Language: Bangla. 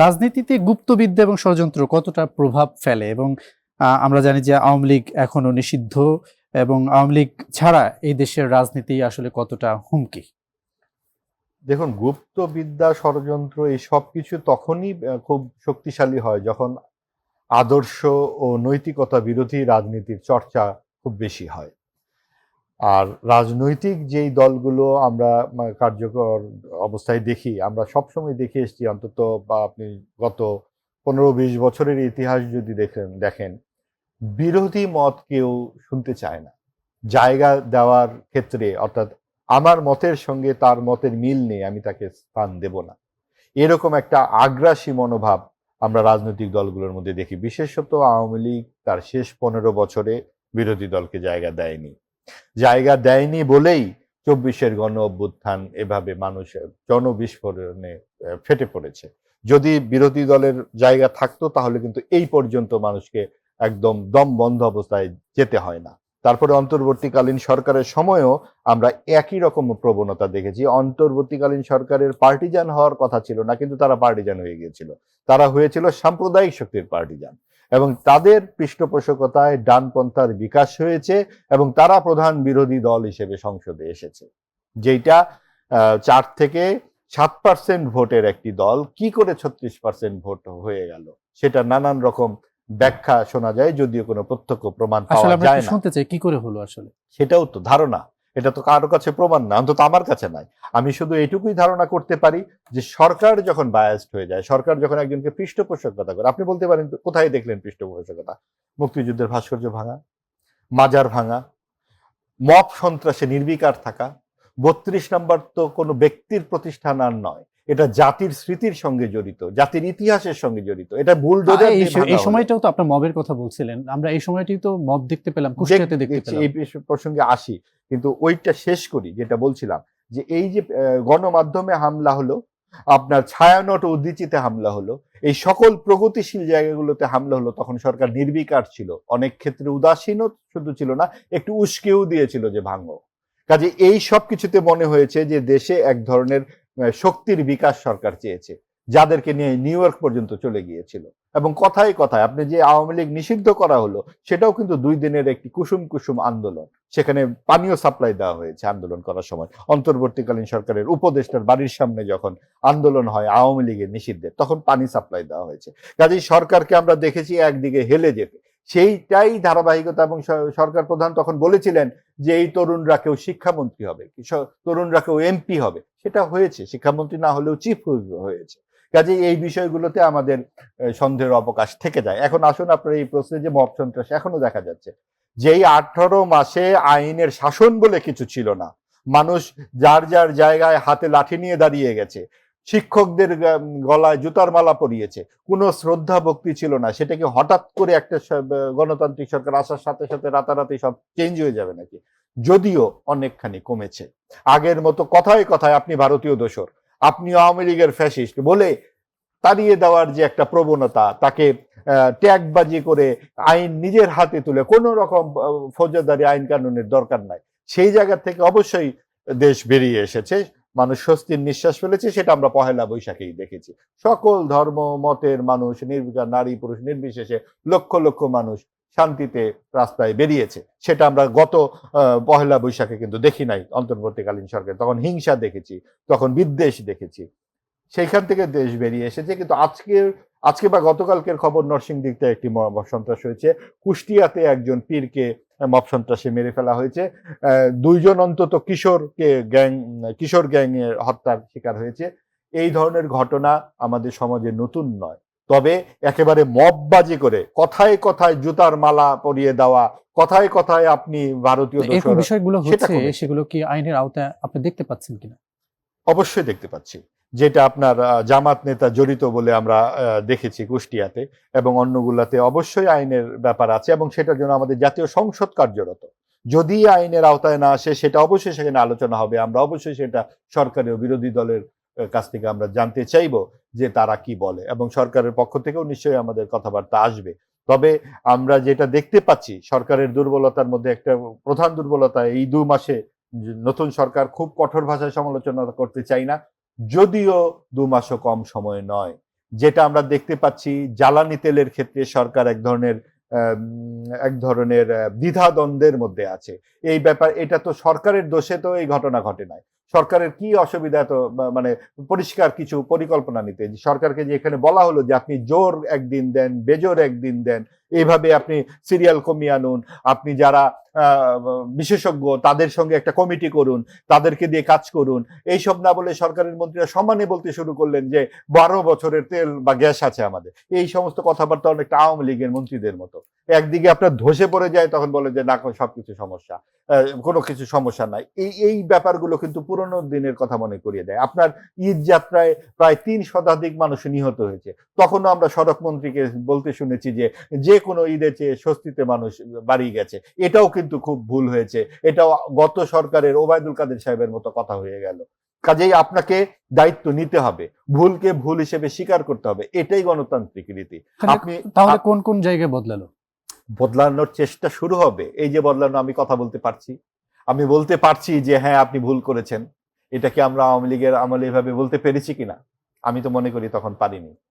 রাজনীতিতে গুপ্তবিদ্যা এবং ষড়যন্ত্র কতটা প্রভাব ফেলে এবং আমরা জানি যে আওয়ামী লীগ এখনো নিষিদ্ধ এবং আওয়ামী লীগ ছাড়া এই দেশের রাজনীতি আসলে কতটা হুমকি। দেখুন, গুপ্তবিদ্যা, ষড়যন্ত্র এই সব কিছু তখনই খুব শক্তিশালী হয় যখন আদর্শ ও নৈতিকতা বিরোধী রাজনীতির চর্চা খুব বেশি হয়। আর রাজনৈতিক যেই দলগুলো আমরা কার্যকর অবস্থায় দেখি, আমরা সবসময় দেখে এসেছি, অন্তত বা আপনি গত 15-20 বছরের ইতিহাস যদি দেখেন বিরোধী মত কেউ শুনতে চায় না। জায়গা দেওয়ার ক্ষেত্রে, অর্থাৎ আমার মতের সঙ্গে তার মতের মিল নেই, আমি তাকে স্থান দেব না, এরকম একটা আগ্রাসী মনোভাব আমরা রাজনৈতিক দলগুলোর মধ্যে দেখি। বিশেষত আওয়ামী লীগ তার শেষ 15 বছরে বিরোধী দলকে জায়গা দেয়নি বলেই 24-এর গণ অভ্যুত্থান এভাবে মানুষের জনবিস্ফোরণে ফেটে পড়েছে। যদি বিরোধী দলের জায়গা থাকতো তাহলে কিন্তু এই পর্যন্ত মানুষকে একদম দম বন্ধ অবস্থায় যেতে হয় না। তারপরে অন্তর্বর্তীকালীন সরকারের সময়ও আমরা একই রকম প্রবণতা দেখেছি। অন্তর্বর্তীকালীন সরকারের পার্টিজান হওয়ার কথা ছিল না, কিন্তু তারা পার্টিজান হয়ে গিয়েছিল। তারা হয়েছিল সাম্প্রদায়িক শক্তির পার্টিজান, এবং তাদের পৃষ্ঠপোষকতায় ডানপন্থার বিকাশ হয়েছে এবং তারা প্রধান বিরোধী দল হিসেবে সংসদে এসেছে। যেটা 4 থেকে 7% ভোটের একটি দল কি করে 36% ভোট হয়ে গেল, সেটা নানান রকম ব্যাখ্যা শোনা যায়, যদিও কোনো প্রত্যক্ষ প্রমাণ পাওয়া আসলে আমরা যায় একটু না। শুনতে চাই কি করে হলো আসলে। সেটাও তো ধারণা, এটা তো কারো কাছে প্রমাণ না, অন্তত আমার কাছে নাই। আমি শুধু এটুকুই ধারণা করতে পারি যে সরকার যখন বায়াসড হয়ে যায়, সরকার যখন একজনকে পৃষ্ঠপোষকতা করে, আপনি বলতে পারেন কোথায় দেখলেন পৃষ্ঠপোষকতা? মুক্তিযুদ্ধের ভাস্কর্য ভাঙা, মাজার ভাঙা, মব সন্ত্রাসে নির্বিকার থাকা। 32 নম্বর তো কোনো ব্যক্তির প্রতিষ্ঠান আর নয়, এটা জাতির স্মৃতির সঙ্গে জড়িত, জাতির ইতিহাসের সঙ্গে জড়িত। এটা বুলডোজার দিয়ে ভাঙা এই হলো। সময়টাও তো আপনার মবের কথা বলছিলেন, আমরা এই সময়টাই তো মব দেখতে পেলাম, কুষ্টিয়াতে দেখতে পেলাম। এই প্রসঙ্গে আসি, কিন্তু ওইটা শেষ করি যেটা বলছিলাম, যে এই যে গণমাধ্যমে হামলা হলো, আপনার ছায়ানট ও উদ্দিচিতে হামলা হলো, এই সকল প্রগতিশীল জায়গাগুলোতে হামলা হলো, তখন সরকার নির্বিকার ছিল, অনেক ক্ষেত্রে উদাসীনও শুধু ছিল না, একটু উস্কেও দিয়েছিল যে ভাঙো। কাজে এই সব কিছুতে মনে হয়েছে যে দেশে এক ধরনের শক্তির বিকাশ সরকার চেয়েছে, যাদেরকে নিয়ে নিউ ইয়র্ক পর্যন্ত চলে গিয়েছিল। এবং কথায় কথায় আপনি যে আওয়ামী লীগ নিষিদ্ধ করা হলো, সেটাও কিন্তু 2 দিনের একটি কুসুম কুসুম আন্দোলন। সেখানে পানীয় সাপ্লাই দেওয়া হয়েছে আন্দোলন করার সময়। অন্তর্বর্তীকালীন সরকারের উপদেষ্টার বাড়ির সামনে যখন আন্দোলন হয় আওয়ামী লীগের নিষিদ্ধের, তখন পানি সাপ্লাই দেওয়া হয়েছে। কাজেই সরকারকে আমরা দেখেছি একদিকে হেলে যেতে। সেইটাই ধারাবাহিকতা, এবং সরকার প্রধান তখন বলেছিলেন যে এই তরুণরা কেউ শিক্ষামন্ত্রী হবে, তরুণরা কেউ এমপি হবে। সেটা হয়েছে, শিক্ষামন্ত্রী না হলেও চিফ হয়েছে। কাজেই এই বিষয়গুলোতে আমাদের সন্দেহের অবকাশ থেকে যায়। এখন আসুন আপনার এই প্রশ্নে, যে মব সন্ত্রাস এখনো দেখা যাচ্ছে। যেই 18 মাসে আইনের শাসন বলে কিছু ছিল না, মানুষ যার যার জায়গায় হাতে লাঠি নিয়ে দাঁড়িয়ে গেছে, শিক্ষকদের গলায় জুতার মালা পরিয়েছে, কোনো শ্রদ্ধা ভক্তি ছিল না, সেটাকে হঠাৎ করে একটা গণতান্ত্রিক সরকার আসার সাথে সাথে রাতারাতি সব চেঞ্জ হয়ে যাবে নাকি? যদিও অনেকখানি কমেছে। আগের মতো কথায় কথায় আপনি ভারতীয় দোসর, আপনি আওয়ামী লীগের ফ্যাসিস্ট বলে তাড়িয়ে দেওয়ার যে একটা প্রবণতা, তাকে ট্যাগবাজি করে আইন নিজের হাতে তুলে, কোনো রকম ফৌজদারি আইন কানুনের দরকার নাই, সেই জায়গা থেকে অবশ্যই দেশ বেরিয়ে এসেছে, মানুষ স্বস্তির নিঃশ্বাস ফেলেছে। সেটা আমরা পহেলা বৈশাখেই দেখেছি। সকল ধর্ম মতের মানুষ, নির্বিকার নারী পুরুষ নির্বিশেষে লক্ষ লক্ষ মানুষ শান্তিতে রাস্তায় বেরিয়েছে। সেটা আমরা গত পহেলা বৈশাখে কিন্তু দেখি নাই অন্তর্বর্তীকালীন সরকার। তখন হিংসা দেখেছি, তখন বিদ্বেষ দেখেছি, সেইখান থেকে দেশ বেরিয়ে এসেছে। কিন্তু আজকে বা গতকালকের খবর, নরসিংদীতে একটি মব সন্ত্রাস হয়েছে, কুষ্টিয়াতে একজন পীরকে মব সন্ত্রাসে মেরে ফেলা হয়েছে, 2 জন অন্তত কিশোর গ্যাং এর হত্যার শিকার হয়েছে। এই ধরনের ঘটনা আমাদের সমাজে নতুন নয়, তবে একেবারে মববাজি করে কথায় কথায় জুতার মালা পরিয়ে দেওয়া, কথায় কথায় আপনি ভারতীয় এরকম দোসর, বিষয়গুলো সেটা হচ্ছে, কমেছে। সেগুলো কি আইনের আওতায় আপনি দেখতে পাচ্ছেন কিনা? অবশ্যই দেখতে পাচ্ছি, যেটা আপনার জামাত নেতা জড়িত বলে আমরা দেখেছি কুষ্টিয়াতে, এবং অন্যগুলাতে অবশ্যই আইনের ব্যাপার আছে, এবং সেটার জন্য আমাদের জাতীয় সংসদ কার্যরত। যদি আইনের আওতায় না আসে, সেটা অবশ্যই সেখানে আলোচনা হবে। আমরা অবশ্যই সেটা সরকারি ও বিরোধী দলের কাছ থেকে আমরা জানতে চাইব যে তারা কি বলে, এবং সরকারের পক্ষ থেকেও নিশ্চয়ই আমাদের কথাবার্তা আসবে। তবে আমরা যেটা দেখতে পাচ্ছি, সরকারের দুর্বলতার মধ্যে একটা প্রধান দুর্বলতা, এই 2 মাসে নতুন সরকার, খুব কঠোর ভাষায় সমালোচনা করতে চাই না, যদিও 2 মাসও কম সময় নয়, যেটা আমরা দেখতে পাচ্ছি জ্বালানি তেলের ক্ষেত্রে সরকার এক ধরনের দ্বিধাদ্বন্দ্বের মধ্যে আছে। এই ব্যাপার, এটা তো সরকারের দোষে তো এই ঘটনা ঘটে নাই। সরকারের কি অসুবিধা, তো মানে পরিষ্কার কিছু পরিকল্পনা নিতে। সরকারকে যে এখানে বলা হলো যে আপনি জোর একদিন দেন, বেজোর একদিন দেন, এইভাবে আপনি সিরিয়াল কমিয়ে আনুন, আপনি যারা বিশেষজ্ঞ তাদের সঙ্গে একটা কমিটি করুন, তাদেরকে দিয়ে কাজ করুন, এইসব না বলে সরকারের মন্ত্রীরা সমানে বলতে শুরু করলেন যে 12 বছরের তেল বা গ্যাস আছে আমাদের। এই সমস্ত কথাবার্তা অনেকটা আওয়ামী লীগের মন্ত্রীদের মতো। একদিকে আপনার ধসে পড়ে যায়, তখন বলে যে না সবকিছু সমস্যা, কোনো কিছু সমস্যা নাই। এই ব্যাপারগুলো কিন্তু পুরনো দিনের কথা মনে করিয়ে দেয়। আপনার ঈদ যাত্রায় প্রায় 3 শতাধিক মানুষ নিহত হয়েছে, তখনও আমরা সড়ক মন্ত্রীকে বলতে শুনেছি যে কোনো ঈদের চেয়ে স্বস্তিতে মানুষ বাড়ি গেছে। এটাও কিন্তু খুব ভুল হয়েছে, এটাও গত সরকারের ওবায়দুল কাদের সাহেবের মতো কথা হয়ে গেল। কাজেই আপনাকে দায়িত্ব নিতে হবে, ভুলকে ভুল হিসেবে স্বীকার করতে হবে, এটাই গণতান্ত্রিক রীতি। আপনি তাহলে কোন কোন জায়গায় বদলালো? বদলানোর চেষ্টা শুরু হবে। এই যে বদলানো, আমি কথা বলতে পারছি, আমি বলতে পারছি যে হ্যাঁ আপনি ভুল করেছেন। এটা কি আমরা আওয়ামী লীগের আমলে এভাবে বলতে পেরেছি কিনা? আমি তো মনে করি তখন পারিনি।